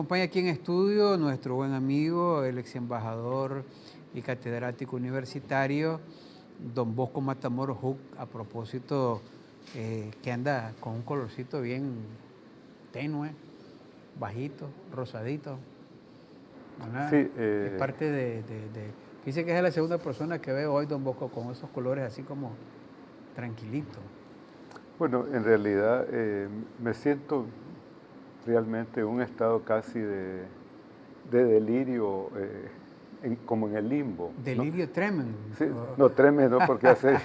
Acompaña aquí en estudio nuestro buen amigo, el ex embajador y catedrático universitario, don Bosco Matamoros Huck, a propósito, que anda con un colorcito bien tenue, bajito, rosadito, ¿verdad? Sí, Es parte dice que es la segunda persona que veo hoy, don Bosco, con esos colores así como tranquilito. bueno, en realidad me siento realmente en un estado casi de delirio, como en el limbo, ¿no? Delirio tremens. Sí, no tremendo, porque ya ahí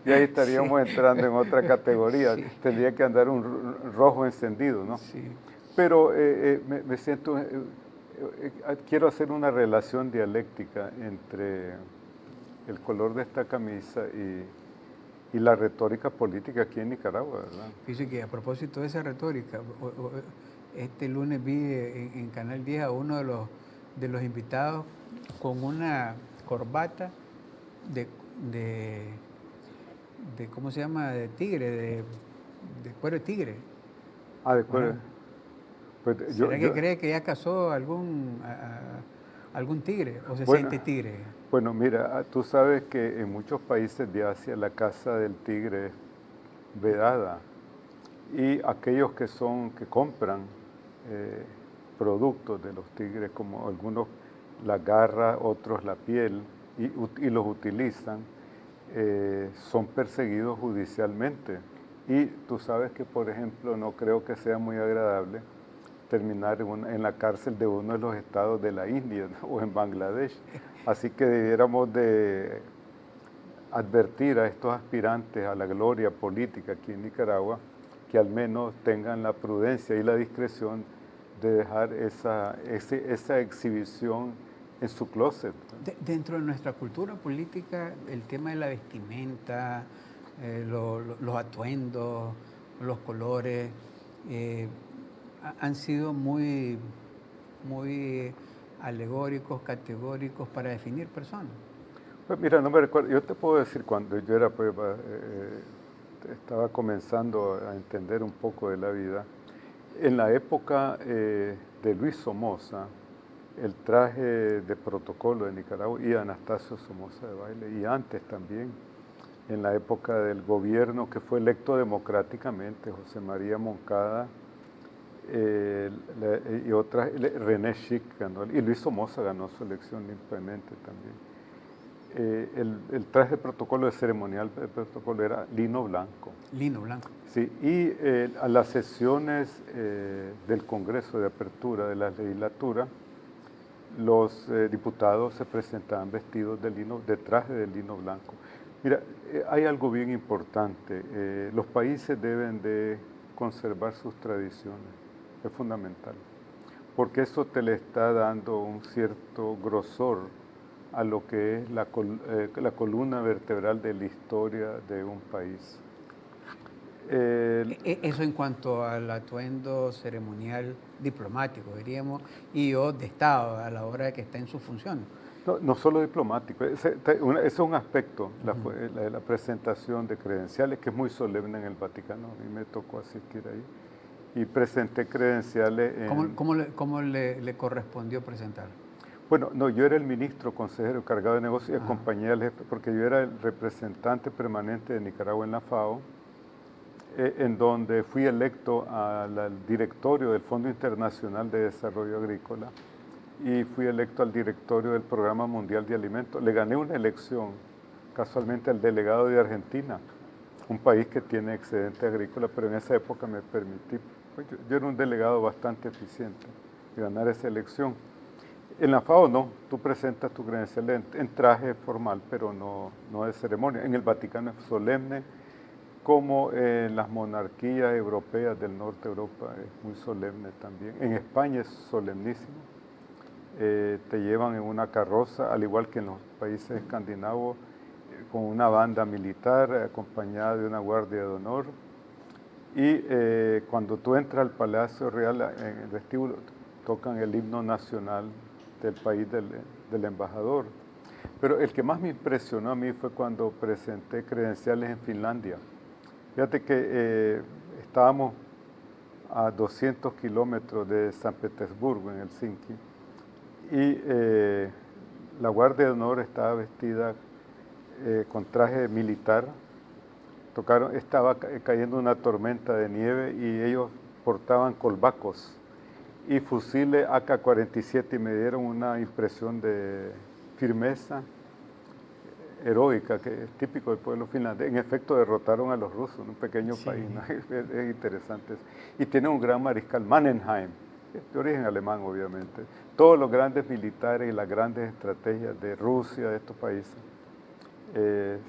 Sí, estaríamos entrando en otra categoría, sí, tendría que andar un rojo encendido, ¿no? sí. Pero me siento, quiero hacer una relación dialéctica entre el color de esta camisa y la retórica política aquí en Nicaragua, ¿verdad? Fíjese que a propósito de esa retórica, este lunes vi en Canal 10 a uno de los invitados con una corbata de, de, ¿cómo se llama? De tigre, de cuero de tigre. Ah, de ¿Verdad? acuerdo. Pues ¿Será que cree que ya cazó algún tigre o se bueno, siente tigre? bueno, mira, tú sabes que en muchos países de Asia la caza del tigre es vedada y aquellos que compran eh, productos de los tigres, como algunos la garra, otros la piel, y los utilizan, son perseguidos judicialmente. Y tú sabes que, por ejemplo, no creo que sea muy agradable terminar en la cárcel de uno de los estados de la India, ¿no? O en Bangladesh. Así que debiéramos de advertir a estos aspirantes a la gloria política aquí en Nicaragua que al menos tengan la prudencia y la discreción de dejar esa exhibición en su closet. Dentro de nuestra cultura política, el tema de la vestimenta, los atuendos, los colores, eh, han sido muy alegóricos, categóricos para definir personas. Pues mira, no me recuerdo, yo te puedo decir cuando yo era, pues, estaba comenzando a entender un poco de la vida, en la época de Luis Somoza, el traje de protocolo de Nicaragua y Anastasio Somoza de Baile, y antes también, en la época del gobierno que fue electo democráticamente, José María Moncada y otras, René Schick ganó, y Luis Somoza ganó su elección limpiamente también. El traje de protocolo, de ceremonial de protocolo, era lino blanco. Lino blanco. Sí, y a las sesiones del Congreso de Apertura de la legislatura, los diputados se presentaban vestidos de traje de lino blanco. Mira, hay algo bien importante. Los países deben de conservar sus tradiciones. Es fundamental. Porque eso te le está dando un cierto grosor a lo que es la columna vertebral de la historia de un país. Eso en cuanto al atuendo ceremonial diplomático, diríamos, o de Estado a la hora de que está en su función. No, no solo diplomático, ese es un aspecto, la presentación de credenciales, que es muy solemne en el Vaticano. A mí me tocó asistir ahí y presenté credenciales en... Cómo le correspondió presentar? Bueno, no, yo era el ministro consejero cargado de negocios y Ajá. acompañé al jefe, porque yo era el representante permanente de Nicaragua en la FAO, en donde fui electo al directorio del Fondo Internacional de Desarrollo Agrícola y fui electo al directorio del Programa Mundial de Alimentos. Le gané una elección, casualmente, al delegado de Argentina, un país que tiene excedente agrícola, pero en esa época me permití, pues yo era un delegado bastante eficiente, ganar esa elección. En la FAO no, tú presentas tu credencial en traje formal, pero no de ceremonia. En el Vaticano es solemne, como en las monarquías europeas del norte de Europa es muy solemne también. En España es solemnísimo. Te llevan en una carroza, al igual que en los países escandinavos, con una banda militar acompañada de una guardia de honor. Y cuando tú entras al Palacio Real, en el vestíbulo, tocan el himno nacional del país del embajador. Pero el que más me impresionó a mí fue cuando presenté credenciales en Finlandia. Fíjate que estábamos a 200 kilómetros de San Petersburgo, en Helsinki. Y la Guardia de Honor estaba vestida con traje militar. Estaba cayendo una tormenta de nieve y ellos portaban colbacos y fusiles AK-47 y me dieron una impresión de firmeza heroica, que es típico del pueblo finlandés. En efecto, derrotaron a los rusos en un pequeño país, ¿no? Es interesante. Y tiene un gran mariscal, Mannerheim, de origen alemán, obviamente. Todos los grandes militares y las grandes estrategias de Rusia, de estos países,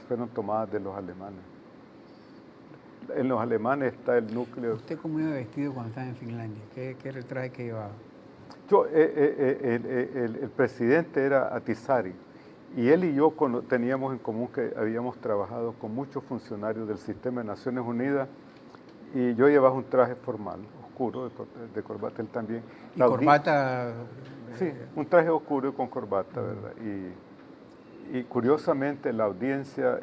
fueron tomadas de los alemanes. En los alemanes está el núcleo. ¿Usted cómo iba vestido cuando estaba en Finlandia? ¿Qué era el traje que llevaba? El presidente era Ahtisaari. Y él y yo teníamos en común que habíamos trabajado con muchos funcionarios del sistema de Naciones Unidas y yo llevaba un traje formal, oscuro, de corbata, él también. ¿Y corbata? Sí, un traje oscuro y con corbata, ¿verdad? Y curiosamente la audiencia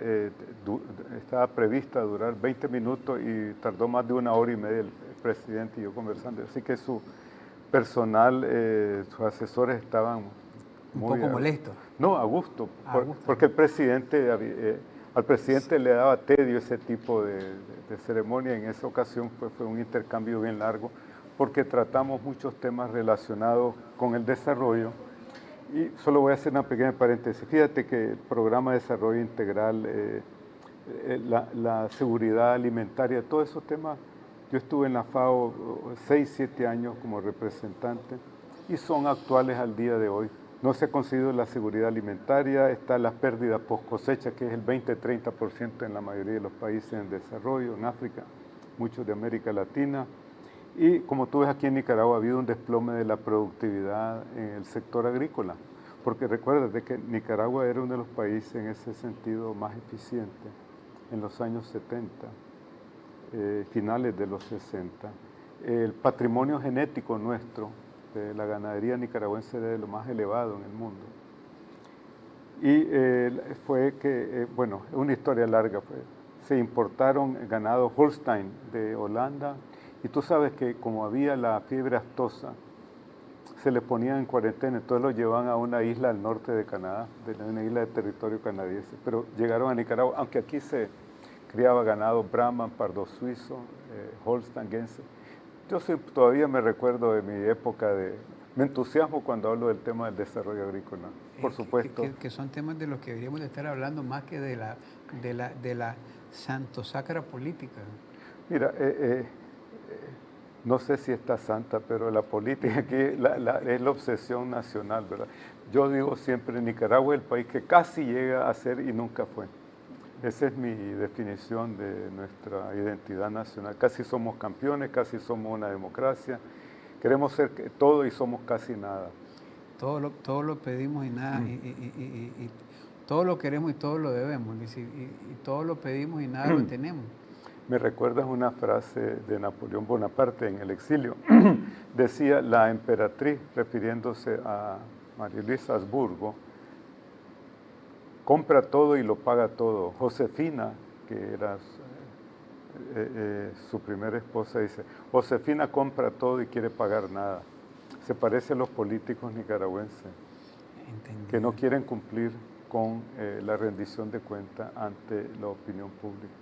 estaba prevista a durar 20 minutos y tardó más de 1 hora y media el presidente y yo conversando. Así que su personal, sus asesores estaban un poco molestos. No, a gusto, porque el presidente, al presidente le daba tedio ese tipo de ceremonia. En esa ocasión fue un intercambio bien largo, porque tratamos muchos temas relacionados con el desarrollo. Y solo voy a hacer una pequeña paréntesis. Fíjate que el programa de desarrollo integral, la seguridad alimentaria, todos esos temas, yo estuve en la FAO 6, 7 años como representante y son actuales al día de hoy. No se ha conseguido la seguridad alimentaria, está la pérdida post cosecha, que es el 20-30% en la mayoría de los países en desarrollo, en África, muchos de América Latina. Y como tú ves aquí en Nicaragua ha habido un desplome de la productividad en el sector agrícola, porque recuérdate que Nicaragua era uno de los países en ese sentido más eficiente en los años 70, finales de los 60. El patrimonio genético nuestro de la ganadería nicaragüense era de lo más elevado en el mundo. Y fue que, bueno, es una historia larga, se importaron ganado Holstein de Holanda. Y tú sabes que como había la fiebre aftosa, se les ponían en cuarentena, entonces los llevaban a una isla al norte de Canadá, una isla de territorio canadiense, pero llegaron a Nicaragua, aunque aquí se criaba ganado Brahman, pardo suizo, Holstein, Gense. Yo todavía me recuerdo de mi época me entusiasmo cuando hablo del tema del desarrollo agrícola, por supuesto. Que son temas de los que deberíamos de estar hablando más que de la santosacra política. Mira, no sé si está santa, pero la política aquí es la obsesión nacional, ¿verdad? Yo digo siempre, Nicaragua es el país que casi llega a ser y nunca fue. Esa es mi definición de nuestra identidad nacional. Casi somos campeones, casi somos una democracia. Queremos ser todo y somos casi nada. Todo lo pedimos y nada, y todo lo queremos y todo lo debemos, y todo lo pedimos y nada lo tenemos. Me recuerdas una frase de Napoleón Bonaparte en el exilio. Decía la emperatriz, refiriéndose a María Luisa Habsburgo, compra todo y lo paga todo. Josefina, que era su primera esposa, dice, Josefina compra todo y quiere pagar nada. Se parece a los políticos nicaragüenses. Entendido. Que no quieren cumplir con la rendición de cuentas ante la opinión pública.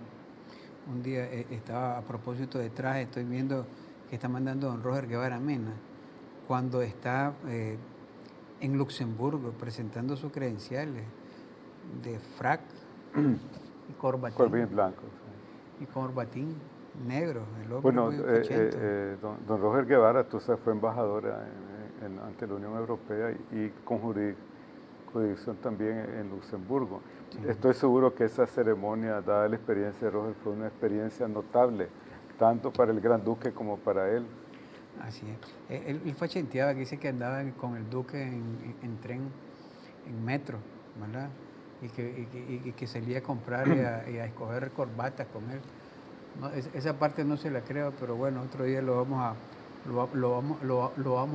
Un día estaba a propósito de traje, estoy viendo que está mandando don Roger Guevara Mena, cuando está en Luxemburgo presentando sus credenciales de frac y corbatín. Corbín blanco. Sí. Y corbatín negro, el hombre bueno, muy fachento. Don Roger Guevara, tú sabes, fue embajador ante la Unión Europea y con jurisdicción también en Luxemburgo. Sí. Estoy seguro que esa ceremonia, dada la experiencia de Roger, fue una experiencia notable, tanto para el Gran Duque como para él. Así es. Él fachenteaba, que dice que andaba con el Duque en tren, en metro, ¿verdad? Y que salía a comprar y a escoger corbatas con él. No, esa parte no se la creo, pero bueno, otro día lo vamos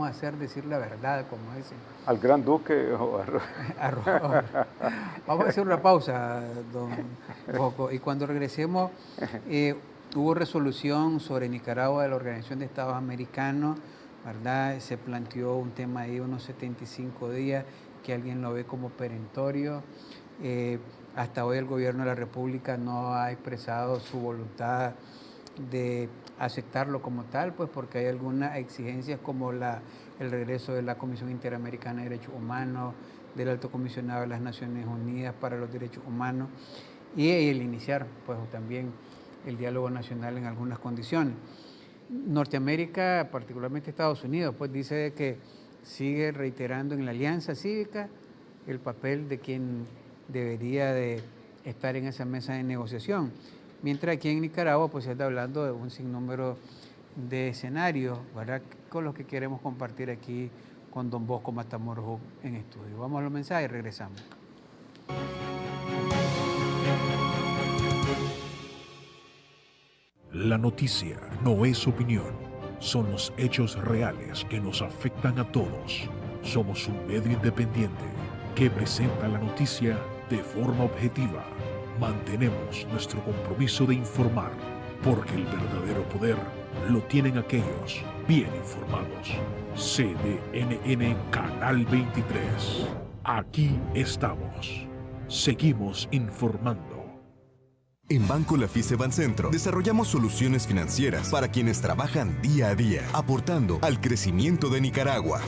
a hacer decir la verdad, como dicen. ¿Al Gran Duque o a Roger? Vamos a hacer una pausa, don Bosco, y cuando regresemos, Hubo resolución sobre Nicaragua de la Organización de Estados Americanos, ¿verdad? Se planteó un tema ahí, unos 75 días, que alguien lo ve como perentorio. Hasta hoy el gobierno de la República no ha expresado su voluntad de aceptarlo como tal, pues porque hay algunas exigencias como el regreso de la Comisión Interamericana de Derechos Humanos, del Alto Comisionado de las Naciones Unidas para los Derechos Humanos y el iniciar pues también el diálogo nacional en algunas condiciones. Norteamérica, particularmente Estados Unidos, pues dice que sigue reiterando en la alianza cívica el papel de quien debería de estar en esa mesa de negociación. Mientras aquí en Nicaragua pues se está hablando de un sinnúmero de escenarios, ¿verdad?, con los que queremos compartir aquí con don Bosco Matamoros en estudio. Vamos a los mensajes y regresamos. La noticia no es opinión, son los hechos reales que nos afectan a todos. Somos un medio independiente que presenta la noticia de forma objetiva. Mantenemos nuestro compromiso de informar, porque el verdadero poder lo tienen aquellos bien informados. CDNN Canal 23. Aquí estamos. Seguimos informando. En Banco Lafice Bancentro desarrollamos soluciones financieras para quienes trabajan día a día, aportando al crecimiento de Nicaragua.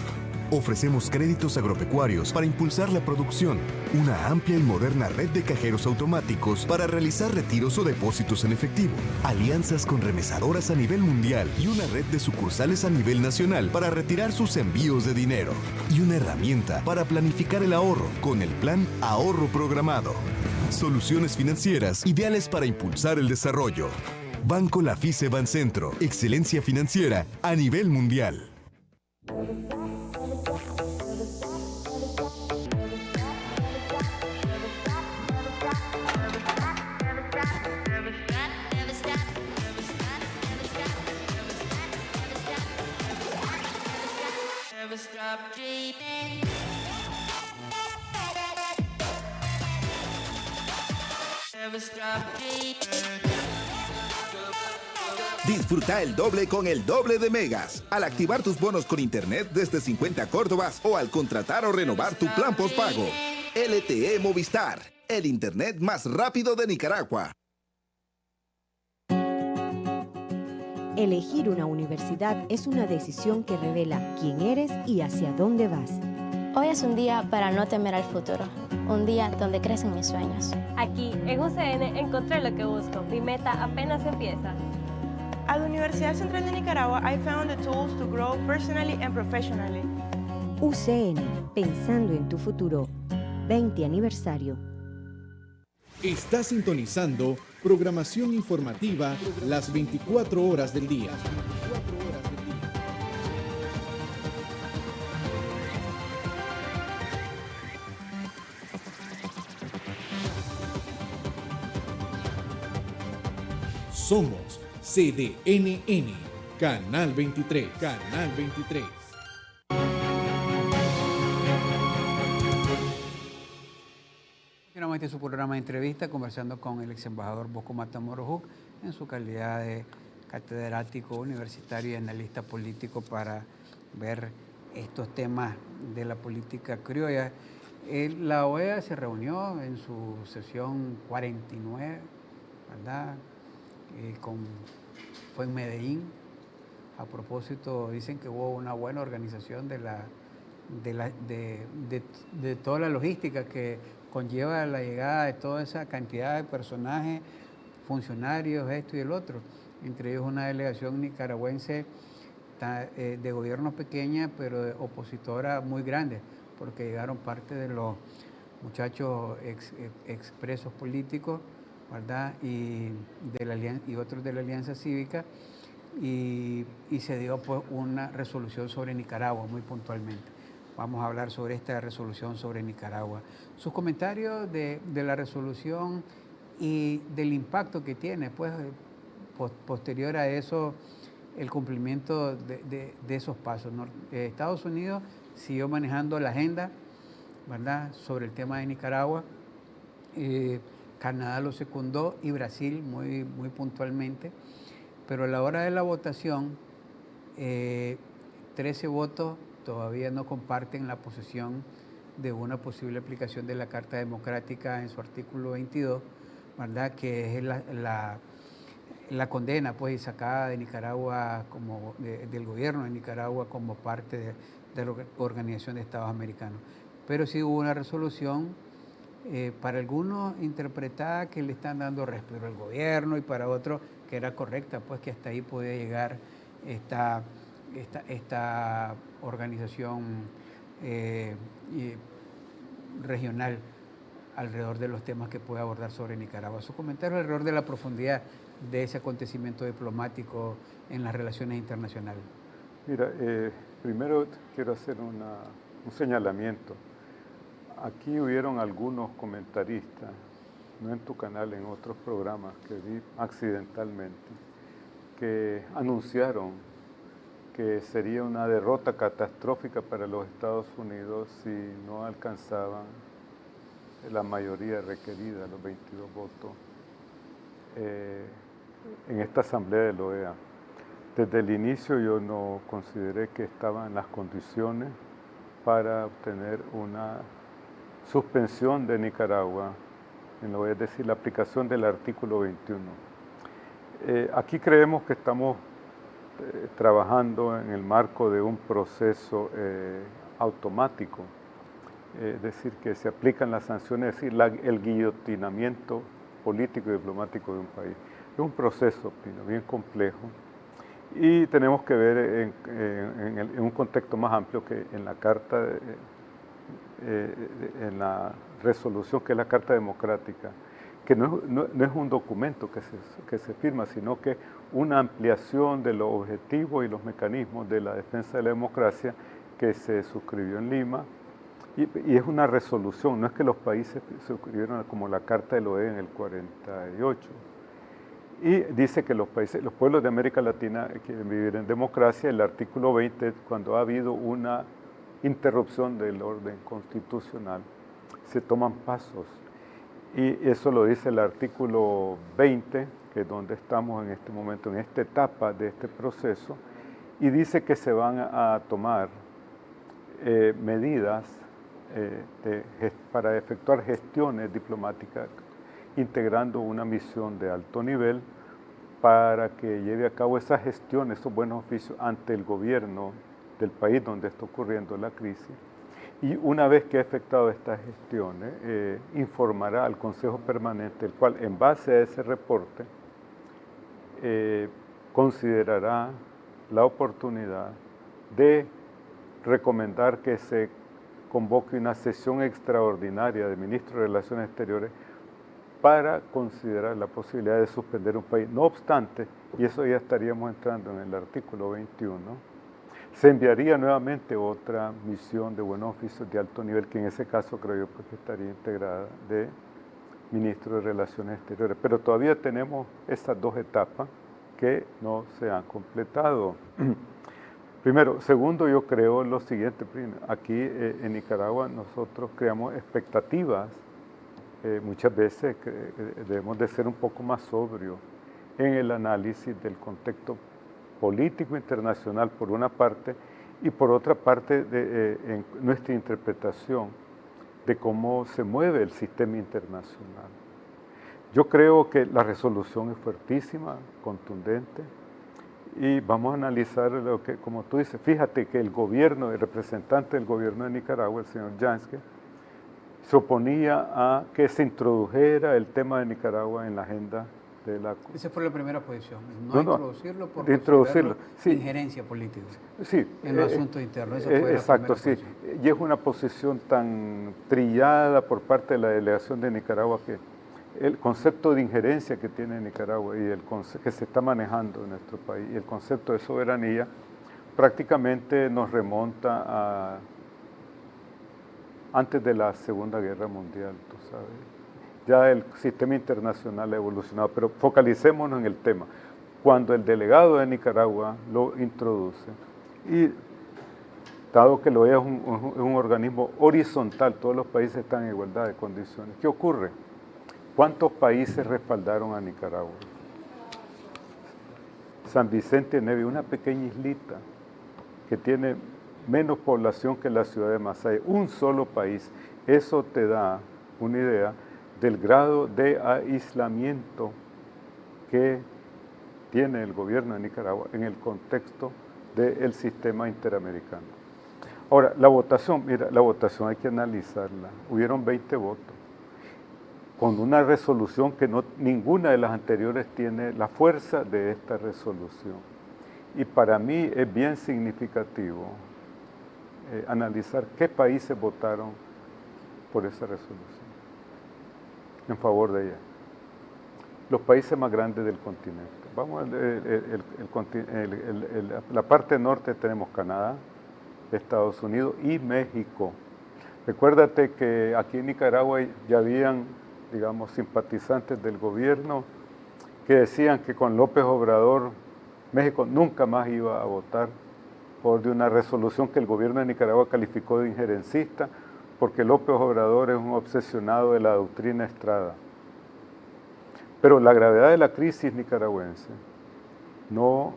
Ofrecemos créditos agropecuarios para impulsar la producción, una amplia y moderna red de cajeros automáticos para realizar retiros o depósitos en efectivo, alianzas con remesadoras a nivel mundial y una red de sucursales a nivel nacional para retirar sus envíos de dinero, y una herramienta para planificar el ahorro con el Plan Ahorro Programado. Soluciones financieras ideales para impulsar el desarrollo. Banco Lafice Bancentro, excelencia financiera a nivel mundial. Disfruta el doble con el doble de megas al activar tus bonos con internet desde 50 córdobas o al contratar o renovar tu plan postpago. LTE Movistar, el internet más rápido de Nicaragua. Elegir una universidad es una decisión que revela quién eres y hacia dónde vas. Hoy es un día para no temer al futuro, un día donde crecen mis sueños. Aquí, en UCN, encontré lo que busco. Mi meta apenas empieza. At la Universidad Central de Nicaragua, I found the tools to grow personally and professionally. UCN, pensando en tu futuro. 20 aniversario. Está sintonizando programación informativa las 24 horas del día. Somos CDNN, Canal 23, Canal 23. Continuamos este su programa de entrevista conversando con el ex embajador Bosco Matamoros en su calidad de catedrático universitario y analista político para ver estos temas de la política criolla. La OEA se reunió en su sesión 49, ¿verdad? Fue en Medellín. A propósito, dicen que hubo una buena organización de toda la logística que conlleva la llegada de toda esa cantidad de personajes, funcionarios, esto y el otro. Entre ellos una delegación nicaragüense de gobierno pequeña, pero de opositora muy grande, porque llegaron parte de los muchachos expresos políticos, ¿verdad? Y otros de la Alianza Cívica, y se dio pues una resolución sobre Nicaragua muy puntualmente. Vamos a hablar sobre esta resolución sobre Nicaragua. Sus comentarios de la resolución y del impacto que tiene, pues posterior a eso, el cumplimiento de esos pasos, ¿no? Estados Unidos siguió manejando la agenda, ¿verdad?, sobre el tema de Nicaragua. Canadá lo secundó y Brasil muy, muy puntualmente, pero a la hora de la votación, 13 votos todavía no comparten la posición de una posible aplicación de la Carta Democrática en su artículo 22, ¿verdad? Que es la condena pues sacada de Nicaragua del gobierno de Nicaragua como parte de la Organización de Estados Americanos. Pero sí hubo una resolución para algunos interpretada que le están dando respiro al gobierno y para otros que era correcta, pues que hasta ahí podía llegar esta organización regional alrededor de los temas que puede abordar sobre Nicaragua. Su comentario alrededor de la profundidad de ese acontecimiento diplomático en las relaciones internacionales. Mira, primero quiero hacer un señalamiento. Aquí hubieron algunos comentaristas, no en tu canal, en otros programas que vi accidentalmente, que anunciaron que sería una derrota catastrófica para los Estados Unidos si no alcanzaban la mayoría requerida, los 22 votos, en esta asamblea de la OEA. Desde el inicio yo no consideré que estaban las condiciones para obtener una suspensión de Nicaragua, en lo es decir, la aplicación del artículo 21. Aquí creemos que estamos trabajando en el marco de un proceso automático, es decir, que se aplican las sanciones, es decir, el guillotinamiento político y diplomático de un país. Es un proceso bien complejo y tenemos que ver en un contexto más amplio que en la Carta, en la resolución que es la Carta Democrática, que no es un documento que se firma, sino que una ampliación de los objetivos y los mecanismos de la defensa de la democracia que se suscribió en Lima, y es una resolución, no es que los países suscribieron como la Carta de la OEA en el 48, y dice que los pueblos de América Latina quieren vivir en democracia. El artículo 20, cuando ha habido una interrupción del orden constitucional, se toman pasos. Y eso lo dice el artículo 20, que es donde estamos en este momento, en esta etapa de este proceso, y dice que se van a tomar medidas para efectuar gestiones diplomáticas, integrando una misión de alto nivel para que lleve a cabo esas gestiones, esos buenos oficios ante el gobierno del país donde está ocurriendo la crisis. Y una vez que ha efectuado estas gestiones, informará al Consejo Permanente, el cual en base a ese reporte considerará la oportunidad de recomendar que se convoque una sesión extraordinaria de ministros de Relaciones Exteriores para considerar la posibilidad de suspender un país. No obstante, y eso ya estaríamos entrando en el artículo 21, se enviaría nuevamente otra misión de buenos oficios de alto nivel, que en ese caso creo yo que estaría integrada de ministros de Relaciones Exteriores. Pero todavía tenemos estas dos etapas que no se han completado. Primero. Segundo, yo creo lo siguiente. Aquí en Nicaragua nosotros creamos expectativas. Muchas veces debemos de ser un poco más sobrios en el análisis del contexto político internacional por una parte y por otra parte en nuestra interpretación de cómo se mueve el sistema internacional. Yo creo que la resolución es fuertísima, contundente, y vamos a analizar lo que, como tú dices, fíjate que el representante del gobierno de Nicaragua, el señor Janske, se oponía a que se introdujera el tema de Nicaragua en la agenda de la... Esa fue la primera posición, no introducirlo por sí, injerencia política sí, en los asuntos internos. Esa fue exacto, la primera posición. Y es una posición tan trillada por parte de la delegación de Nicaragua que el concepto de injerencia que tiene Nicaragua y el que se está manejando en nuestro país y el concepto de soberanía prácticamente nos remonta a antes de la Segunda Guerra Mundial, tú sabes. Ya el sistema internacional ha evolucionado, pero focalicémonos en el tema. Cuando el delegado de Nicaragua lo introduce, y dado que lo es un organismo horizontal, todos los países están en igualdad de condiciones, ¿qué ocurre? ¿Cuántos países respaldaron a Nicaragua? San Vicente de Neve, una pequeña islita que tiene menos población que la ciudad de Masaya, un solo país. Eso te da una idea del grado de aislamiento que tiene el gobierno de Nicaragua en el contexto del sistema interamericano. Ahora, la votación, mira, la votación hay que analizarla. Hubieron 20 votos, con una resolución que ninguna de las anteriores tiene la fuerza de esta resolución. Y para mí es bien significativo analizar qué países votaron por esa resolución, en favor de ella. Los países más grandes del continente. Vamos, la parte norte tenemos Canadá, Estados Unidos y México. Recuérdate que aquí en Nicaragua ya habían, digamos, simpatizantes del gobierno que decían que con López Obrador México nunca más iba a votar por una resolución que el gobierno de Nicaragua calificó de injerencista, porque López Obrador es un obsesionado de la doctrina Estrada. Pero la gravedad de la crisis nicaragüense no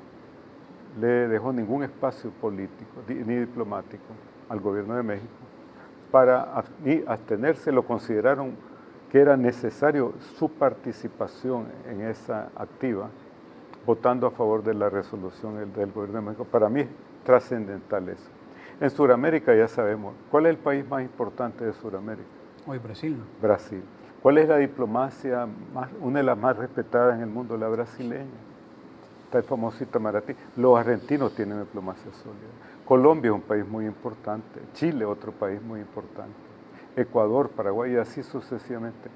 le dejó ningún espacio político ni diplomático al gobierno de México para ni abstenerse. Lo consideraron que era necesario su participación en esa activa, votando a favor de la resolución del gobierno de México. Para mí es trascendental eso. En Sudamérica ya sabemos, ¿cuál es el país más importante de Sudamérica? Hoy Brasil. Brasil. ¿Cuál es la diplomacia, una de las más respetadas en el mundo? La brasileña. Está el famoso Itamaraty. Los argentinos tienen diplomacia sólida. Colombia es un país muy importante. Chile, otro país muy importante. Ecuador, Paraguay y así sucesivamente.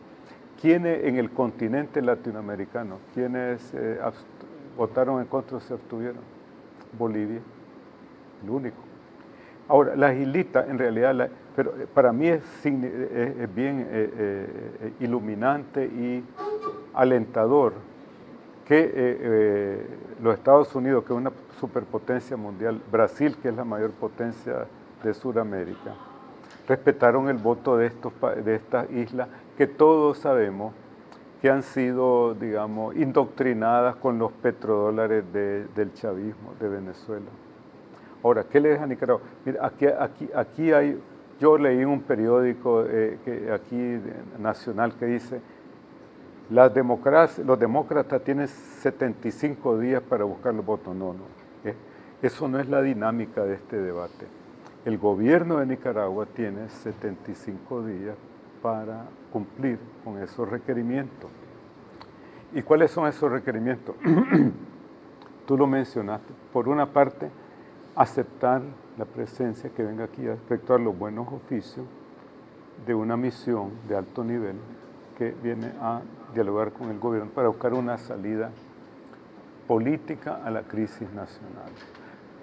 ¿Quiénes en el continente latinoamericano, quiénes votaron en contra o se abstuvieron? Bolivia, el único. Ahora, las islitas, en realidad, pero para mí es bien iluminante y alentador que los Estados Unidos, que es una superpotencia mundial, Brasil, que es la mayor potencia de Sudamérica, respetaron el voto de estas islas que todos sabemos que han sido, digamos, indoctrinadas con los petrodólares del chavismo de Venezuela. Ahora, ¿qué le deja a Nicaragua? Mira, aquí hay, yo leí en un periódico aquí nacional que dice, los demócratas tienen 75 días para buscar los votos. No, eso no es la dinámica de este debate. El gobierno de Nicaragua tiene 75 días para cumplir con esos requerimientos. ¿Y cuáles son esos requerimientos? Tú lo mencionaste. Por una parte, aceptar la presencia que venga aquí a efectuar los buenos oficios de una misión de alto nivel que viene a dialogar con el gobierno para buscar una salida política a la crisis nacional.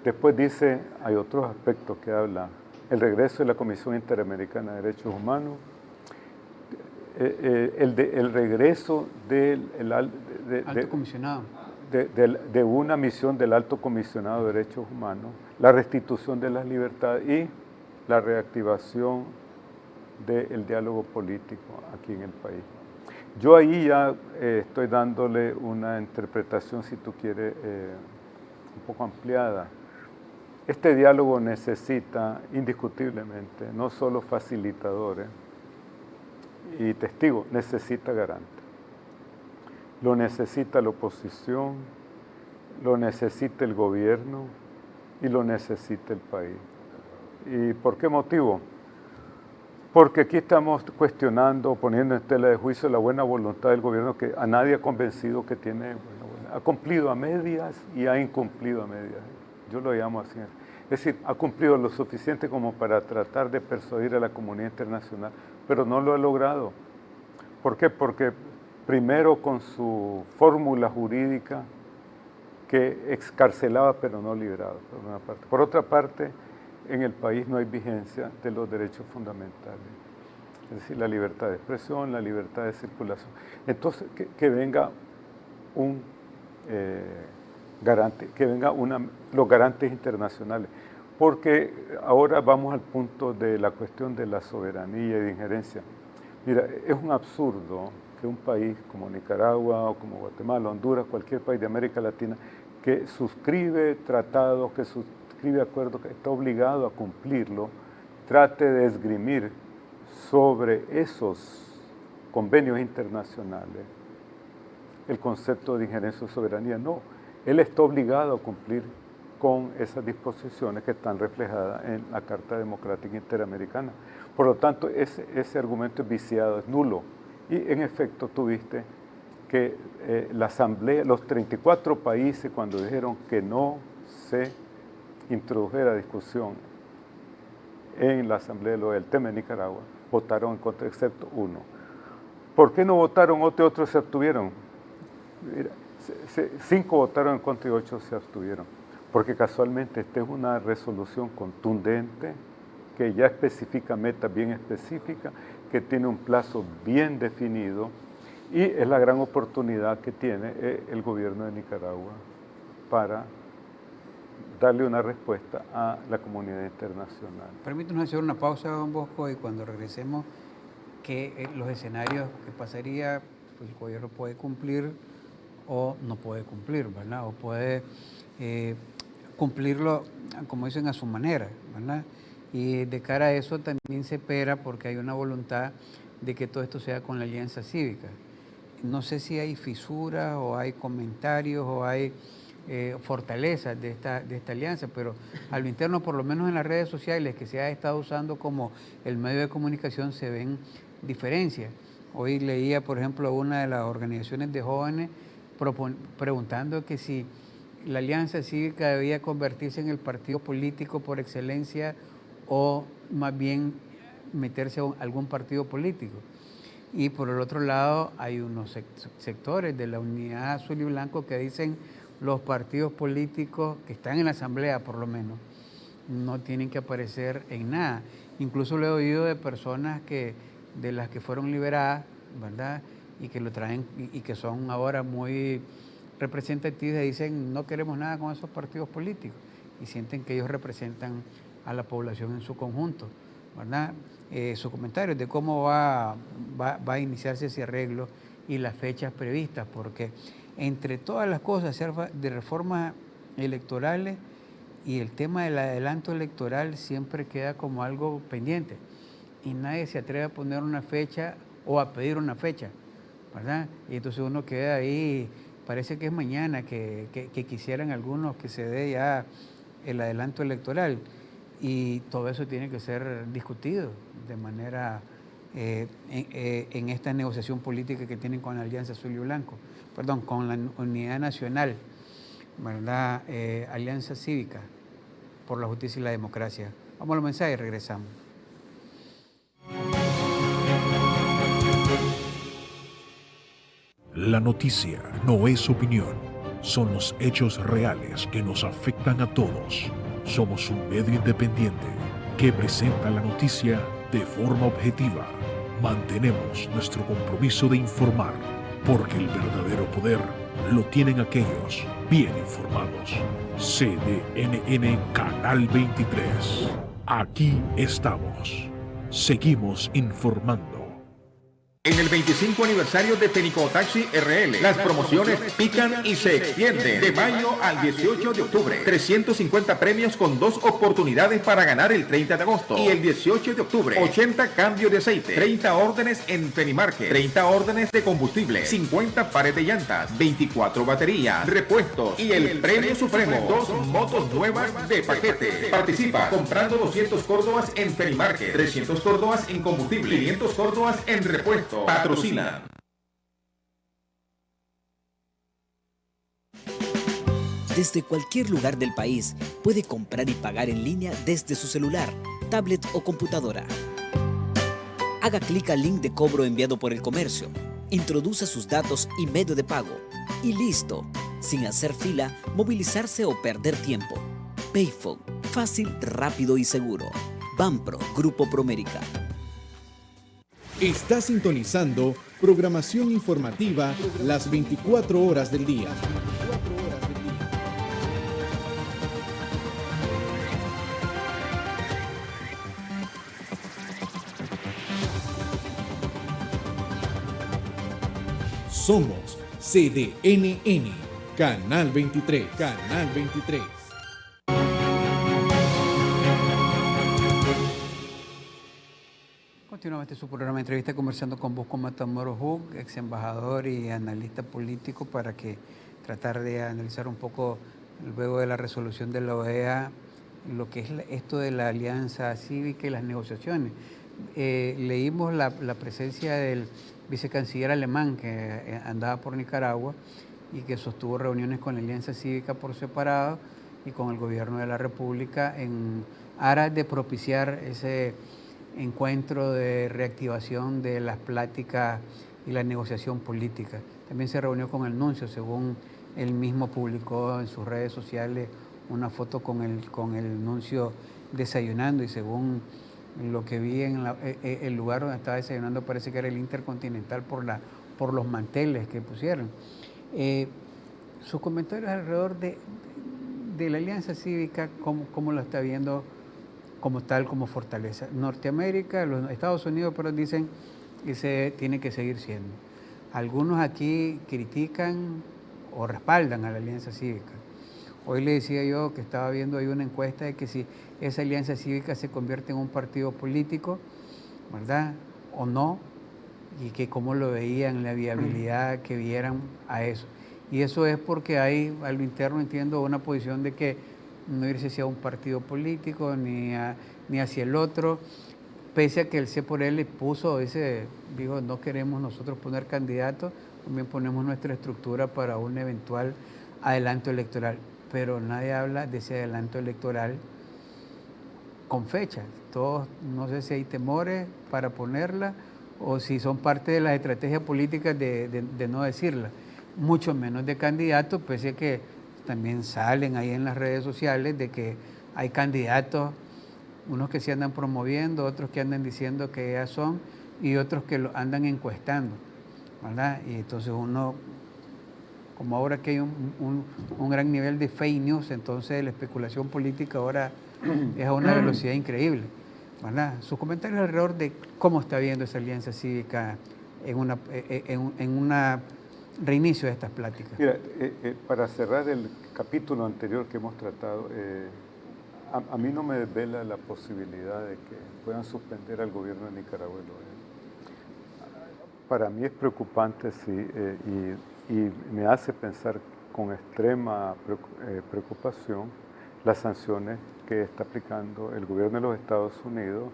Después dice, hay otros aspectos que habla, el regreso de la Comisión Interamericana de Derechos Humanos, el regreso alto comisionado. De una misión del Alto Comisionado de Derechos Humanos, la restitución de las libertades y la reactivación del diálogo político aquí en el país. Yo ahí ya estoy dándole una interpretación, si tú quieres, un poco ampliada. Este diálogo necesita indiscutiblemente no solo facilitadores y testigos, necesita garantes. Lo necesita la oposición, lo necesita el gobierno y lo necesita el país. ¿Y por qué motivo? Porque aquí estamos cuestionando, poniendo en tela de juicio la buena voluntad del gobierno que a nadie ha convencido que tiene, ha cumplido a medias y ha incumplido a medias. Yo lo llamo así. Es decir, ha cumplido lo suficiente como para tratar de persuadir a la comunidad internacional, pero no lo ha logrado. ¿Por qué? Porque primero con su fórmula jurídica que excarcelaba pero no liberaba, por una parte. Por otra parte, en el país no hay vigencia de los derechos fundamentales, es decir, la libertad de expresión, la libertad de circulación. Entonces, que venga un garante, que venga los garantes internacionales, porque ahora vamos al punto de la cuestión de la soberanía y de injerencia. Mira, es un absurdo que un país como Nicaragua o como Guatemala, Honduras, cualquier país de América Latina que suscribe tratados, que suscribe acuerdos, que está obligado a cumplirlo, trate de esgrimir sobre esos convenios internacionales el concepto de injerencia o soberanía. No, él está obligado a cumplir con esas disposiciones que están reflejadas en la Carta Democrática Interamericana. Por lo tanto, ese argumento es viciado, es nulo. Y en efecto tuviste que la Asamblea, los 34 países, cuando dijeron que no se introdujera discusión en la Asamblea del tema de Nicaragua, votaron en contra, excepto uno. ¿Por qué no votaron otros se abstuvieron? Mira, 5 votaron en contra y 8 se abstuvieron. Porque casualmente esta es una resolución contundente, que ya especifica metas bien específicas, que tiene un plazo bien definido, y es la gran oportunidad que tiene el gobierno de Nicaragua para darle una respuesta a la comunidad internacional. Permítanos hacer una pausa, don Bosco, y cuando regresemos, que los escenarios que pasaría, pues el gobierno puede cumplir o no puede cumplir, ¿verdad? O puede cumplirlo, como dicen, a su manera, ¿verdad? Y de cara a eso también se espera, porque hay una voluntad de que todo esto sea con la Alianza Cívica. No sé si hay fisuras o hay comentarios o hay fortalezas de esta alianza, pero a lo interno, por lo menos en las redes sociales que se ha estado usando como el medio de comunicación, se ven diferencias. Hoy leía, por ejemplo, a una de las organizaciones de jóvenes preguntando que si la Alianza Cívica debía convertirse en el partido político por excelencia o más bien meterse a algún partido político. Y por el otro lado hay unos sectores de la Unidad Azul y Blanco que dicen los partidos políticos que están en la Asamblea, por lo menos, no tienen que aparecer en nada. Incluso lo he oído de personas de las que fueron liberadas, ¿verdad? Y que lo traen y que son ahora muy representativas, y dicen no queremos nada con esos partidos políticos, y sienten que ellos representan a la población en su conjunto, ¿verdad? Sus comentarios de cómo va a iniciarse ese arreglo y las fechas previstas, porque entre todas las cosas de reformas electorales y el tema del adelanto electoral siempre queda como algo pendiente y nadie se atreve a poner una fecha o a pedir una fecha, ¿verdad? Y entonces uno queda ahí, parece que es mañana que quisieran algunos que se dé ya el adelanto electoral, y todo eso tiene que ser discutido de manera en esta negociación política que tienen con la Alianza Azul y Blanco, perdón, con la Unidad Nacional, ¿verdad? Alianza Cívica por la Justicia y la Democracia. Vamos a los mensajes y regresamos. La noticia no es opinión, son los hechos reales que nos afectan a todos. Somos un medio independiente que presenta la noticia de forma objetiva. Mantenemos nuestro compromiso de informar, porque el verdadero poder lo tienen aquellos bien informados. CDNN Canal 23. Aquí estamos. Seguimos informando. En el 25 aniversario de Fenicotaxi RL, las promociones pican y se extienden. De mayo al 18 de octubre, 350 premios con 2 oportunidades para ganar el 30 de agosto. Y el 18 de octubre, 80 cambios de aceite, 30 órdenes en Fenimarket, 30 órdenes de combustible, 50 pares de llantas, 24 baterías, repuestos y el premio supremo, 2 motos nuevas de paquete. Participa comprando 200 córdobas en Fenimarket, 300 córdobas en combustible, 500 córdobas en repuesto. Patrocina. Desde cualquier lugar del país puede comprar y pagar en línea desde su celular, tablet o computadora. Haga clic al link de cobro enviado por el comercio, introduza sus datos y medio de pago y listo, sin hacer fila, movilizarse o perder tiempo. Payphone, fácil, rápido y seguro. Banpro, Grupo Promérica. Está sintonizando programación informativa las 24 horas del día. Somos CDNN, Canal 23, Canal 23. Continuamente su programa de entrevista conversando con Bosco Matamoros Hug, ex embajador y analista político, para que tratar de analizar un poco, luego de la resolución de la OEA, lo que es esto de la alianza cívica y las negociaciones. Leímos la presencia del vicecanciller alemán que andaba por Nicaragua y que sostuvo reuniones con la alianza cívica por separado y con el gobierno de la República en aras de propiciar ese encuentro de reactivación de las pláticas y la negociación política. También se reunió con el nuncio, según él mismo publicó en sus redes sociales una foto con el nuncio desayunando, y según lo que vi en el lugar donde estaba desayunando parece que era el Intercontinental por los manteles que pusieron. Sus comentarios alrededor de la alianza cívica, ¿cómo lo está viendo como tal, como fortaleza? Norteamérica, los Estados Unidos, pero dicen que se tiene que seguir siendo. Algunos aquí critican o respaldan a la alianza cívica. Hoy le decía yo que estaba viendo ahí una encuesta de que si esa alianza cívica se convierte en un partido político, ¿verdad? O no, y que cómo lo veían, la viabilidad que vieran a eso. Y eso es porque hay, a lo interno entiendo, una posición de que no irse hacia un partido político ni hacia el otro, pese a que el C por L puso dijo, no queremos nosotros poner candidatos, también ponemos nuestra estructura para un eventual adelanto electoral, pero nadie habla de ese adelanto electoral con fecha. Todos, no sé si hay temores para ponerla o si son parte de las estrategias políticas de no decirla, mucho menos de candidatos, pese a que también salen ahí en las redes sociales de que hay candidatos, unos que se andan promoviendo, otros que andan diciendo que ya son, y otros que lo andan encuestando, ¿verdad? Y entonces uno, como ahora que hay un gran nivel de fake news, entonces la especulación política ahora es a una velocidad increíble, ¿verdad? Sus comentarios alrededor de cómo está viendo esa alianza cívica en una reinicio de estas pláticas. Mira, para cerrar el capítulo anterior que hemos tratado, a mí no me desvela la posibilidad de que puedan suspender al gobierno de Nicaragua. Para mí es preocupante, sí, y me hace pensar con extrema preocupación las sanciones que está aplicando el gobierno de los Estados Unidos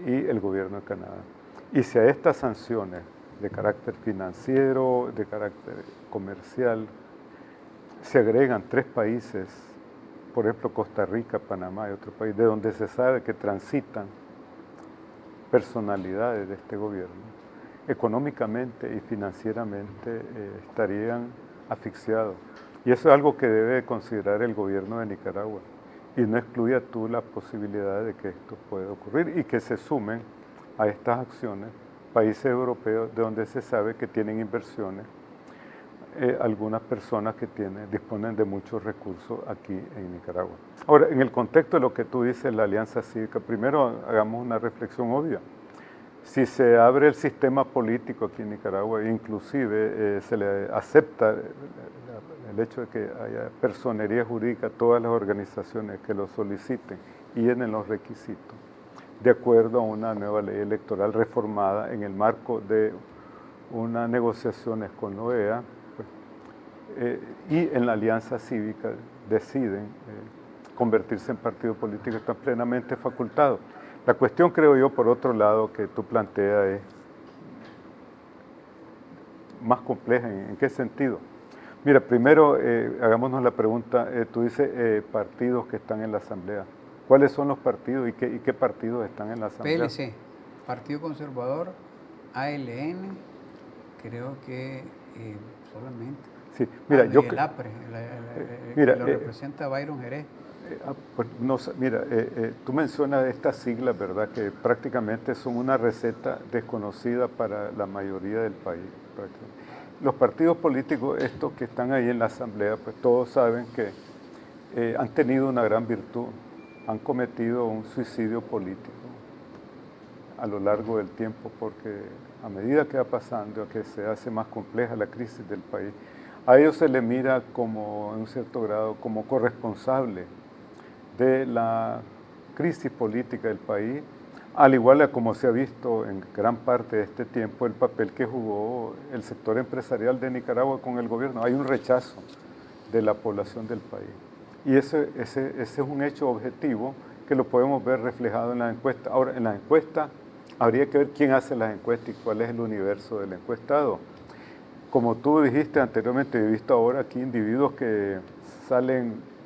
y el gobierno de Canadá. Y si a estas sanciones de carácter financiero, de carácter comercial, se agregan 3 países, por ejemplo Costa Rica, Panamá y otro país, de donde se sabe que transitan personalidades de este gobierno, económicamente y financieramente estarían asfixiados. Y eso es algo que debe considerar el gobierno de Nicaragua. Y no excluya tú la posibilidad de que esto pueda ocurrir y que se sumen a estas acciones países europeos de donde se sabe que tienen inversiones, algunas personas que disponen de muchos recursos aquí en Nicaragua. Ahora, en el contexto de lo que tú dices, la alianza cívica, primero hagamos una reflexión obvia. Si se abre el sistema político aquí en Nicaragua, inclusive se le acepta el hecho de que haya personería jurídica, todas las organizaciones que lo soliciten y llenen los requisitos, de acuerdo a una nueva ley electoral reformada en el marco de unas negociaciones con la OEA, y en la alianza cívica deciden convertirse en partido político, están plenamente facultados. La cuestión, creo yo, por otro lado, que tú planteas es más compleja. ¿En qué sentido? Mira, primero hagámonos la pregunta, tú dices partidos que están en la Asamblea. ¿Cuáles son los partidos y qué partidos están en la Asamblea? PLC, Partido Conservador, ALN, creo que solamente. Sí, mira, el APRE, que lo representa Byron Jerez. Pues no, mira, tú mencionas estas siglas, ¿verdad?, que prácticamente son una receta desconocida para la mayoría del país. Los partidos políticos, estos que están ahí en la Asamblea, pues todos saben que han tenido una gran virtud, han cometido un suicidio político. a lo largo del tiempo, porque a medida que va pasando, a que se hace más compleja la crisis del país, a ellos se le mira como, en un cierto grado, como corresponsable de la crisis política del país, al igual a como se ha visto en gran parte de este tiempo el papel que jugó el sector empresarial de Nicaragua con el gobierno. Hay un rechazo de la población del país. Y ese es un hecho objetivo que lo podemos ver reflejado en las encuestas. Ahora, en las encuestas habría que ver quién hace las encuestas y cuál es el universo del encuestado. Como tú dijiste anteriormente, he visto ahora aquí individuos que salen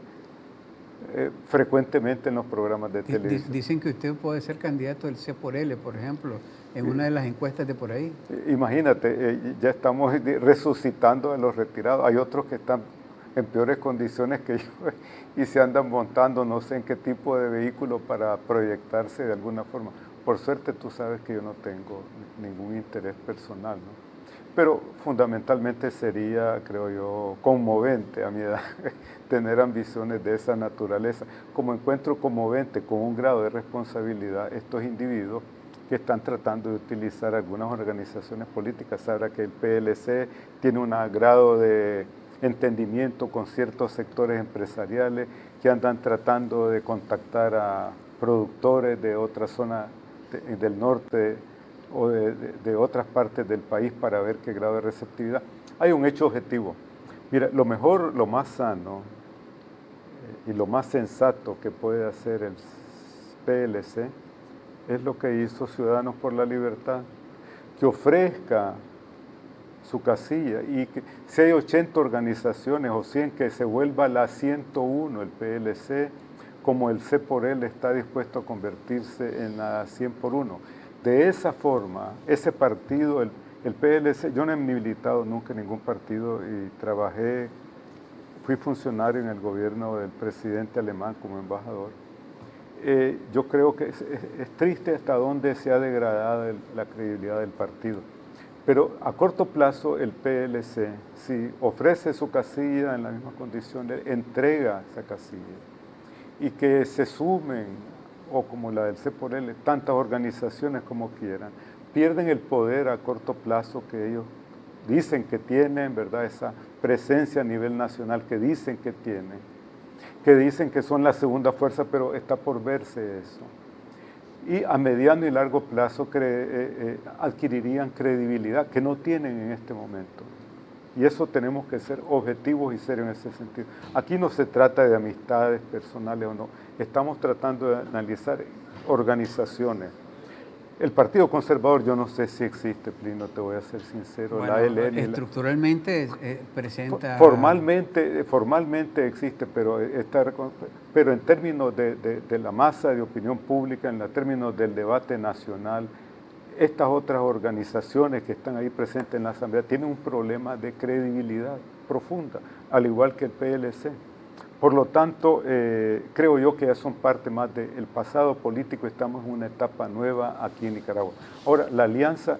frecuentemente en los programas de televisión. Dicen que usted puede ser candidato del C por L, por ejemplo, en una de las encuestas de por ahí. Imagínate, ya estamos resucitando a los retirados. Hay otros que están en peores condiciones que yo y se andan montando no sé en qué tipo de vehículo para proyectarse de alguna forma. Por suerte tú sabes que yo no tengo ningún interés personal, ¿no? Pero fundamentalmente sería, creo yo, conmovente a mi edad tener ambiciones de esa naturaleza. Como encuentro conmovente con un grado de responsabilidad estos individuos que están tratando de utilizar algunas organizaciones políticas. Sabrá que el PLC tiene un grado de entendimiento con ciertos sectores empresariales que andan tratando de contactar a productores de otras zonas del norte o de otras partes del país para ver qué grado de receptividad. Hay un hecho objetivo. Mira, lo mejor, lo más sano y lo más sensato que puede hacer el PLC es lo que hizo Ciudadanos por la Libertad, que ofrezca su casilla y que si hay 80 organizaciones o 100 que se vuelva la 101 el PLC, como el C por L está dispuesto a convertirse en la 100 por 1. De esa forma, ese partido, el PLC, yo no he militado nunca en ningún partido y fui funcionario en el gobierno del presidente alemán como embajador. Yo creo que es triste hasta dónde se ha degradado la credibilidad del partido. Pero a corto plazo el PLC, si ofrece su casilla en las mismas condiciones, entrega esa casilla y que se sumen, o como la del C por L, tantas organizaciones como quieran, pierden el poder a corto plazo que ellos dicen que tienen, ¿verdad? Esa presencia a nivel nacional que dicen que tienen, que dicen que son la segunda fuerza, pero está por verse eso. Y a mediano y largo plazo adquirirían credibilidad que no tienen en este momento. Y eso tenemos que ser objetivos y serios en ese sentido. Aquí no se trata de amistades personales o no, estamos tratando de analizar organizaciones. El Partido Conservador yo no sé si existe, Plino, te voy a ser sincero. Bueno, la LN, estructuralmente presenta... Formalmente existe, pero en términos de la masa de opinión pública, en términos del debate nacional, estas otras organizaciones que están ahí presentes en la Asamblea tienen un problema de credibilidad profunda, al igual que el PLC. Por lo tanto, creo yo que ya son parte más del pasado político, estamos en una etapa nueva aquí en Nicaragua. Ahora, la alianza,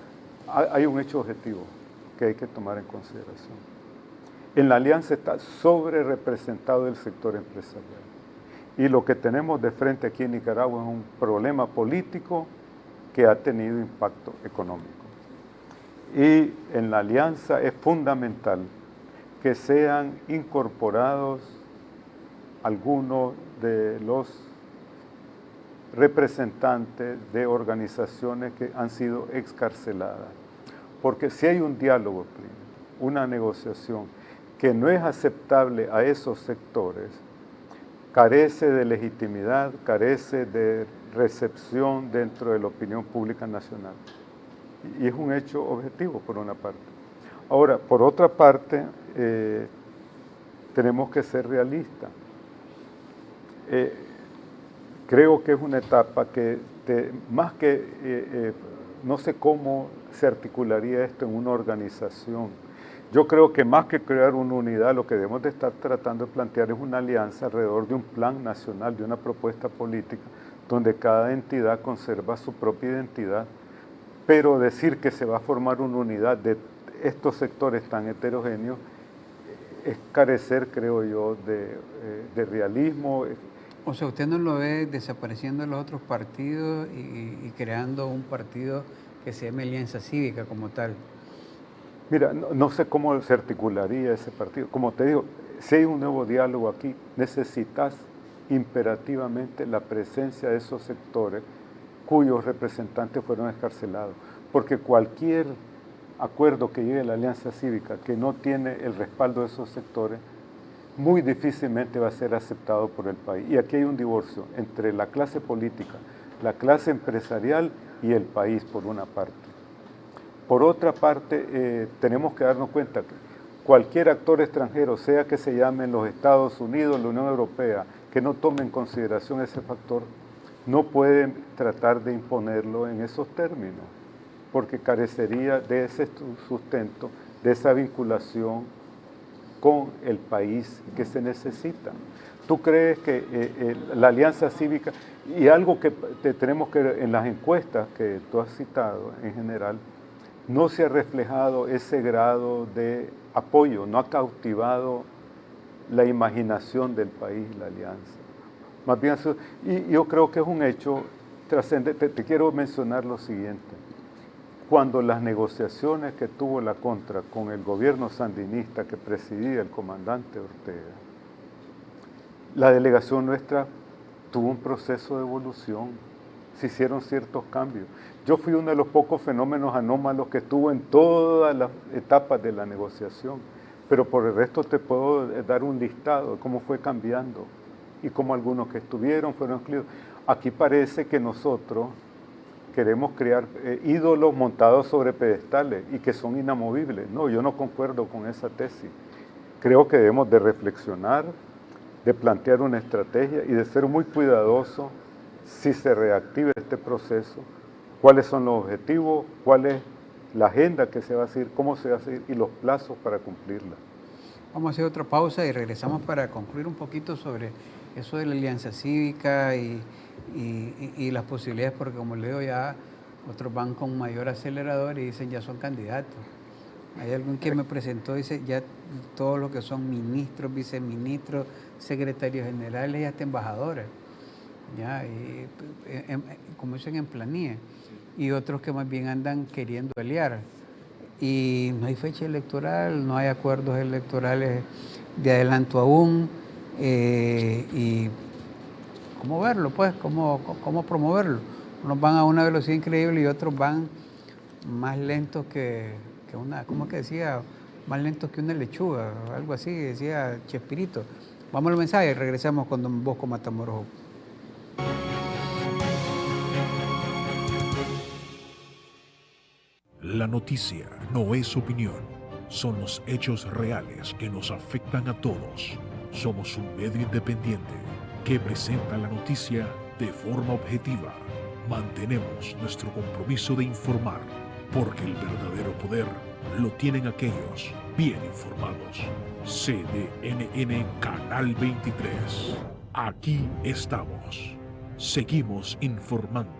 hay un hecho objetivo que hay que tomar en consideración. En la alianza está sobre representado el sector empresarial. Y lo que tenemos de frente aquí en Nicaragua es un problema político que ha tenido impacto económico. Y en la alianza es fundamental que sean incorporados algunos de los representantes de organizaciones que han sido excarceladas. Porque si hay un diálogo, una negociación que no es aceptable a esos sectores, carece de legitimidad, carece de recepción dentro de la opinión pública nacional. Y es un hecho objetivo, por una parte. Ahora, por otra parte, tenemos que ser realistas. Creo que es una etapa que, más que, no sé cómo se articularía esto en una organización. Yo creo que más que crear una unidad, lo que debemos de estar tratando de plantear es una alianza alrededor de un plan nacional, de una propuesta política, donde cada entidad conserva su propia identidad, pero decir que se va a formar una unidad de estos sectores tan heterogéneos es carecer, creo yo, de realismo O sea, ¿usted no lo ve desapareciendo los otros partidos y creando un partido que se llame Alianza Cívica como tal? Mira, no sé cómo se articularía ese partido. Como te digo, si hay un nuevo diálogo aquí, necesitas imperativamente la presencia de esos sectores cuyos representantes fueron excarcelados. Porque cualquier acuerdo que llegue a la Alianza Cívica que no tiene el respaldo de esos sectores, muy difícilmente va a ser aceptado por el país. Y aquí hay un divorcio entre la clase política, la clase empresarial y el país, por una parte. Por otra parte, tenemos que darnos cuenta que cualquier actor extranjero, sea que se llame los Estados Unidos, la Unión Europea, que no tome en consideración ese factor, no pueden tratar de imponerlo en esos términos, porque carecería de ese sustento, de esa vinculación con el país que se necesita. ¿Tú crees que la Alianza Cívica, y algo que tenemos que ver en las encuestas que tú has citado en general, no se ha reflejado ese grado de apoyo, no ha cautivado la imaginación del país, la alianza? Más bien, y yo creo que es un hecho trascendente. Te quiero mencionar lo siguiente. Cuando las negociaciones que tuvo la Contra con el gobierno sandinista que presidía el comandante Ortega, la delegación nuestra tuvo un proceso de evolución, se hicieron ciertos cambios. Yo fui uno de los pocos fenómenos anómalos que estuvo en todas las etapas de la negociación, pero por el resto te puedo dar un listado de cómo fue cambiando y cómo algunos que estuvieron fueron excluidos. Aquí parece que nosotros queremos crear ídolos montados sobre pedestales y que son inamovibles. No, yo no concuerdo con esa tesis. Creo que debemos de reflexionar, de plantear una estrategia y de ser muy cuidadosos si se reactiva este proceso, cuáles son los objetivos, cuál es la agenda que se va a seguir, cómo se va a seguir y los plazos para cumplirla. Vamos a hacer otra pausa y regresamos para concluir un poquito sobre eso de la Alianza Cívica y las posibilidades, porque como leo ya, otros van con mayor acelerador y dicen ya son candidatos. Hay alguien que me presentó, dice ya todos los que son ministros, viceministros, secretarios generales y hasta embajadores, ya, y, como dicen en planilla, y otros que más bien andan queriendo aliar. Y no hay fecha electoral, no hay acuerdos electorales de adelanto aún, y ¿cómo verlo? Pues, ¿cómo promoverlo? Unos van a una velocidad increíble y otros van más lentos que una, ¿cómo es que decía? Más lentos que una lechuga, algo así, decía Chespirito. Vamos al mensaje y regresamos con don Bosco Matamoros. La noticia no es opinión, son los hechos reales que nos afectan a todos. Somos un medio independiente que presenta la noticia de forma objetiva. Mantenemos nuestro compromiso de informar, porque el verdadero poder lo tienen aquellos bien informados. CDNN Canal 23. Aquí estamos. Seguimos informando.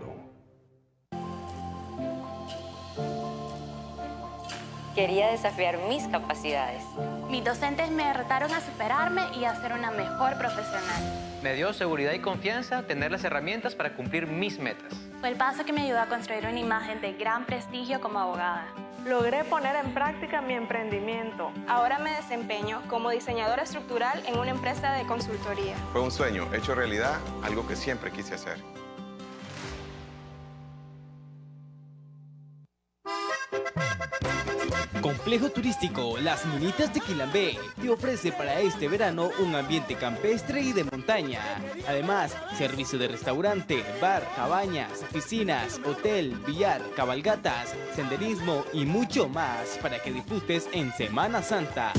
Quería desafiar mis capacidades. Mis docentes me retaron a superarme y a ser una mejor profesional. Me dio seguridad y confianza tener las herramientas para cumplir mis metas. Fue el paso que me ayudó a construir una imagen de gran prestigio como abogada. Logré poner en práctica mi emprendimiento. Ahora me desempeño como diseñadora estructural en una empresa de consultoría. Fue un sueño hecho realidad, algo que siempre quise hacer. Complejo Turístico Las Minitas de Quilambé te ofrece para este verano un ambiente campestre y de montaña. Además, servicio de restaurante, bar, cabañas, piscinas, hotel, billar, cabalgatas, senderismo y mucho más para que disfrutes en Semana Santa.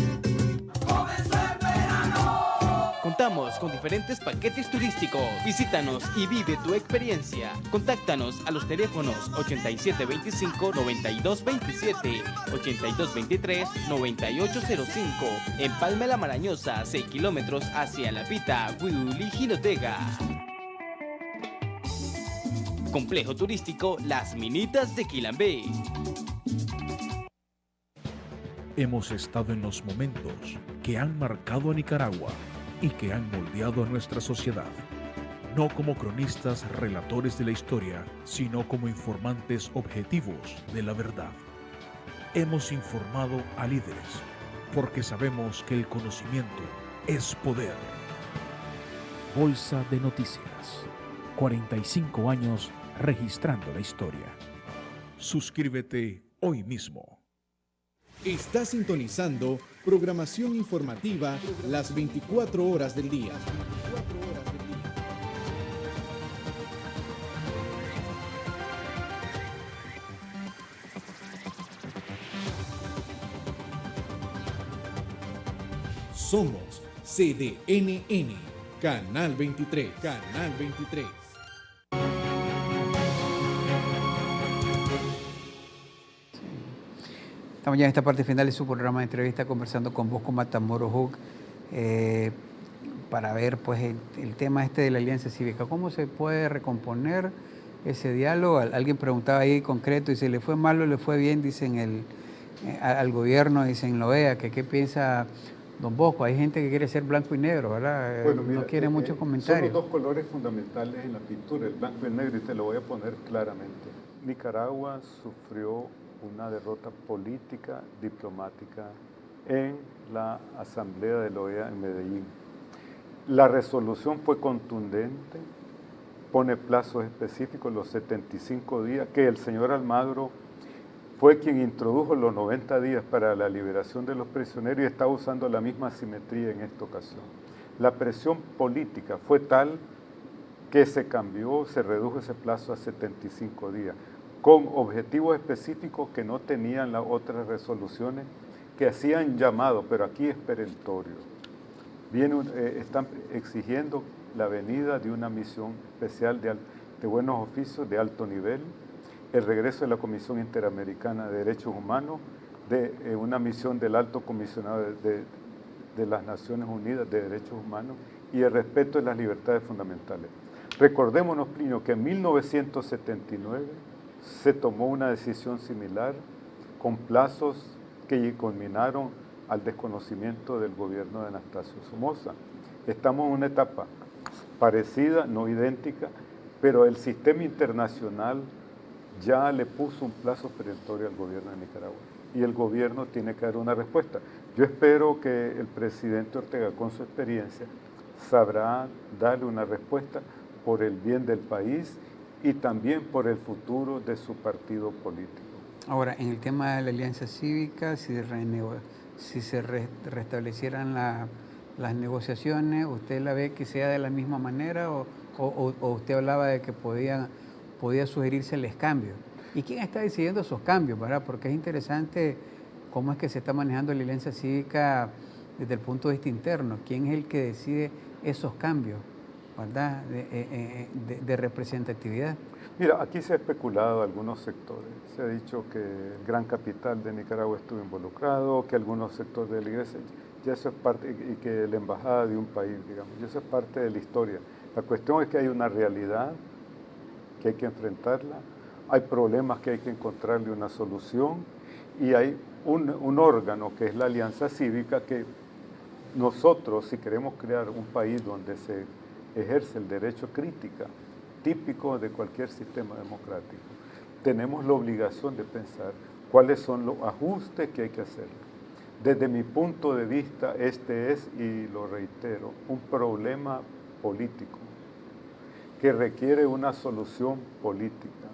Contamos con diferentes paquetes turísticos. Visítanos y vive tu experiencia. Contáctanos a los teléfonos 8725-9227, 8223-9805. En Palma La Marañosa, 6 kilómetros hacia La Pita, Huilulí, Jinotega. Complejo Turístico Las Minitas de Quilambé. Hemos estado en los momentos que han marcado a Nicaragua y que han moldeado a nuestra sociedad. no como cronistas relatores de la historia, sino como informantes objetivos de la verdad. Hemos informado a líderes, porque sabemos que el conocimiento es poder. Bolsa de Noticias. 45 años registrando la historia. Suscríbete hoy mismo. Está sintonizando programación informativa las 24 horas del día. Somos CDNN, Canal 23, Canal 23. Estamos ya en esta parte final de su programa de entrevista conversando con Bosco Matamoros Hug para ver pues el tema este de la Alianza Cívica. ¿Cómo se puede recomponer ese diálogo? Alguien preguntaba ahí concreto y si le fue mal o le fue bien, dicen al gobierno, dicen lo vea, que qué piensa don Bosco. Hay gente que quiere ser blanco y negro, ¿verdad? Bueno, mira, no quiere muchos comentarios. Son los dos colores fundamentales en la pintura, el blanco y el negro, y te lo voy a poner claramente. Nicaragua sufrió una derrota política, diplomática en la Asamblea de la OEA en Medellín. La resolución fue contundente, pone plazos específicos, los 75 días, que el señor Almagro fue quien introdujo los 90 días para la liberación de los prisioneros y está usando la misma simetría en esta ocasión. La presión política fue tal que se cambió, se redujo ese plazo a 75 días, con objetivos específicos que no tenían las otras resoluciones que hacían llamado, pero aquí es perentorio. Están exigiendo la venida de una misión especial de buenos oficios de alto nivel, el regreso de la Comisión Interamericana de Derechos Humanos, de una misión del Alto Comisionado de las Naciones Unidas de Derechos Humanos y el respeto de las libertades fundamentales. Recordémonos, Plinio, que en 1979 se tomó una decisión similar con plazos que culminaron al desconocimiento del gobierno de Anastasio Somoza. Estamos en una etapa parecida, no idéntica, pero el sistema internacional ya le puso un plazo perentorio al gobierno de Nicaragua y el gobierno tiene que dar una respuesta. Yo espero que el presidente Ortega, con su experiencia, sabrá darle una respuesta por el bien del país y también por el futuro de su partido político. Ahora, en el tema de la Alianza Cívica, si se restablecieran las negociaciones, ¿usted la ve que sea de la misma manera o usted hablaba de que podía sugerirse el cambio? ¿Y quién está decidiendo esos cambios, verdad? Porque es interesante cómo es que se está manejando la Alianza Cívica desde el punto de vista interno. ¿Quién es el que decide esos cambios, verdad, de representatividad? Mira, aquí se ha especulado algunos sectores. Se ha dicho que el gran capital de Nicaragua estuvo involucrado, que algunos sectores de la iglesia, ya eso es parte, y que la embajada de un país, digamos, y eso es parte de la historia. La cuestión es que hay una realidad que hay que enfrentarla, hay problemas que hay que encontrarle una solución y hay un órgano que es la Alianza Cívica que nosotros, si queremos crear un país donde se ejerce el derecho a crítica, típico de cualquier sistema democrático, tenemos la obligación de pensar cuáles son los ajustes que hay que hacer. Desde mi punto de vista, este es, y lo reitero, un problema político que requiere una solución política.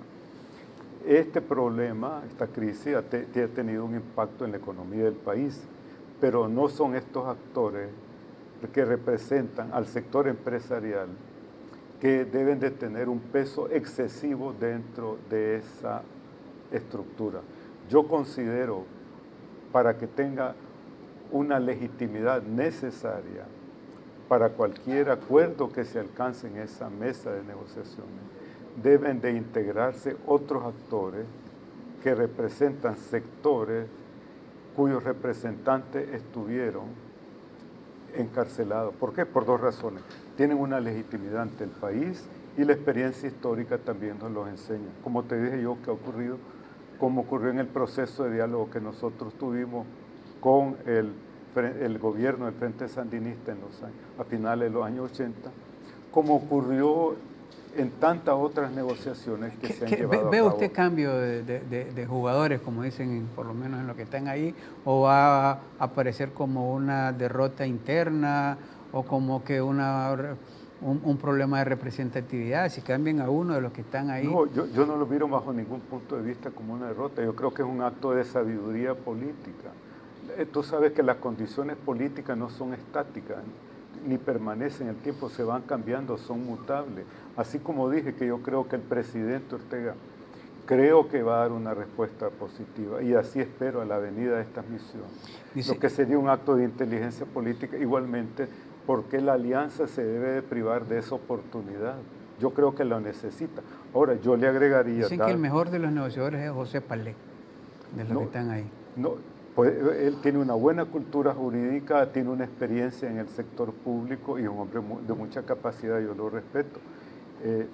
Este problema, esta crisis, ha tenido un impacto en la economía del país, pero no son estos actores que representan al sector empresarial que deben de tener un peso excesivo dentro de esa estructura. Yo considero, para que tenga una legitimidad necesaria para cualquier acuerdo que se alcance en esa mesa de negociaciones, deben de integrarse otros actores que representan sectores cuyos representantes estuvieron encarcelados. ¿Por qué? Por dos razones. Tienen una legitimidad ante el país y la experiencia histórica también nos los enseña. Como te dije yo, que ha ocurrido, como ocurrió en el proceso de diálogo que nosotros tuvimos con el gobierno del Frente Sandinista a finales de los años 80, como ocurrió en tantas otras negociaciones que se han llevado a ¿Ve cabo. usted cambio de jugadores, como dicen, por lo menos en lo que están ahí, o va a aparecer como una derrota interna o como que un problema de representatividad, si cambian a uno de los que están ahí? No, yo no lo miro bajo ningún punto de vista como una derrota. Yo creo que es un acto de sabiduría política. Tú sabes que las condiciones políticas no son estáticas, ni permanecen en el tiempo, se van cambiando, son mutables. Así como dije que yo creo que el presidente Ortega creo que va a dar una respuesta positiva y así espero a la venida de estas misiones. Lo que sería un acto de inteligencia política, igualmente, porque la alianza se debe de privar de esa oportunidad. Yo creo que lo necesita. Ahora, yo le agregaría... Dicen que el mejor de los negociadores es José Palé, de los que están ahí. No, pues él tiene una buena cultura jurídica, tiene una experiencia en el sector público y es un hombre de mucha capacidad, yo lo respeto.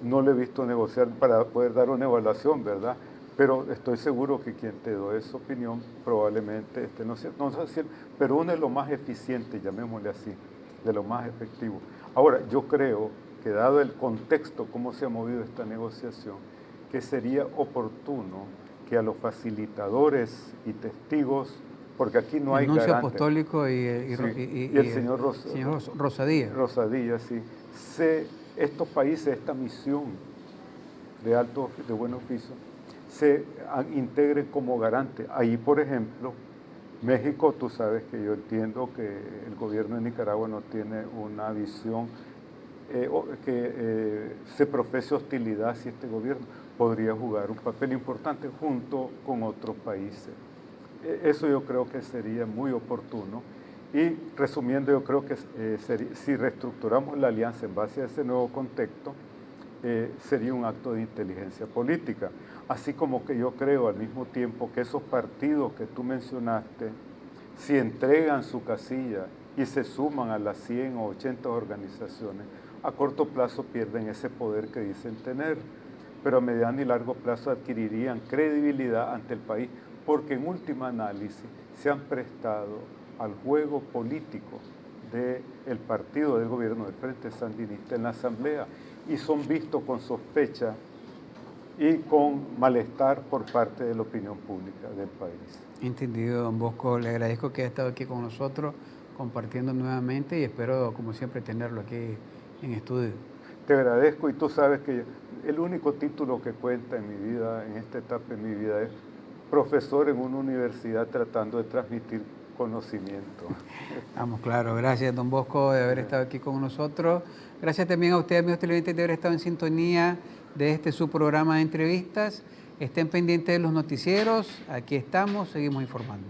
No le he visto negociar para poder dar una evaluación, ¿verdad? Pero estoy seguro que quien te dio esa opinión probablemente no sé si, pero uno es lo más eficiente, llamémosle así, de lo más efectivo. Ahora, yo creo que dado el contexto, cómo se ha movido esta negociación, que sería oportuno que a los facilitadores y testigos, porque aquí no hay Nuncio garante. Apostólico y el señor Rosadilla. Rosadilla, sí. Estos países, esta misión de buen oficio, se integren como garante. Ahí, por ejemplo, México, tú sabes que yo entiendo que el gobierno de Nicaragua no tiene una visión que se profese hostilidad si este gobierno podría jugar un papel importante junto con otros países. Eso yo creo que sería muy oportuno. Y resumiendo, yo creo que si reestructuramos la alianza en base a ese nuevo contexto, sería un acto de inteligencia política. Así como que yo creo al mismo tiempo que esos partidos que tú mencionaste, si entregan su casilla y se suman a las 100 o 80 organizaciones, a corto plazo pierden ese poder que dicen tener, pero a mediano y largo plazo adquirirían credibilidad ante el país, porque en última análisis se han prestado al juego político del partido del gobierno del Frente Sandinista en la Asamblea y son vistos con sospecha y con malestar por parte de la opinión pública del país. Entendido, don Bosco. Le agradezco que haya estado aquí con nosotros compartiendo nuevamente y espero, como siempre, tenerlo aquí en estudio. Te agradezco y tú sabes que el único título que cuenta en mi vida, en esta etapa de mi vida, es profesor en una universidad tratando de transmitir conocimiento. Vamos, claro. Gracias, don Bosco, de haber estado aquí con nosotros. Gracias también a ustedes, amigos televidentes, de haber estado en sintonía de su programa de entrevistas. Estén pendientes de los noticieros. Aquí estamos, seguimos informando.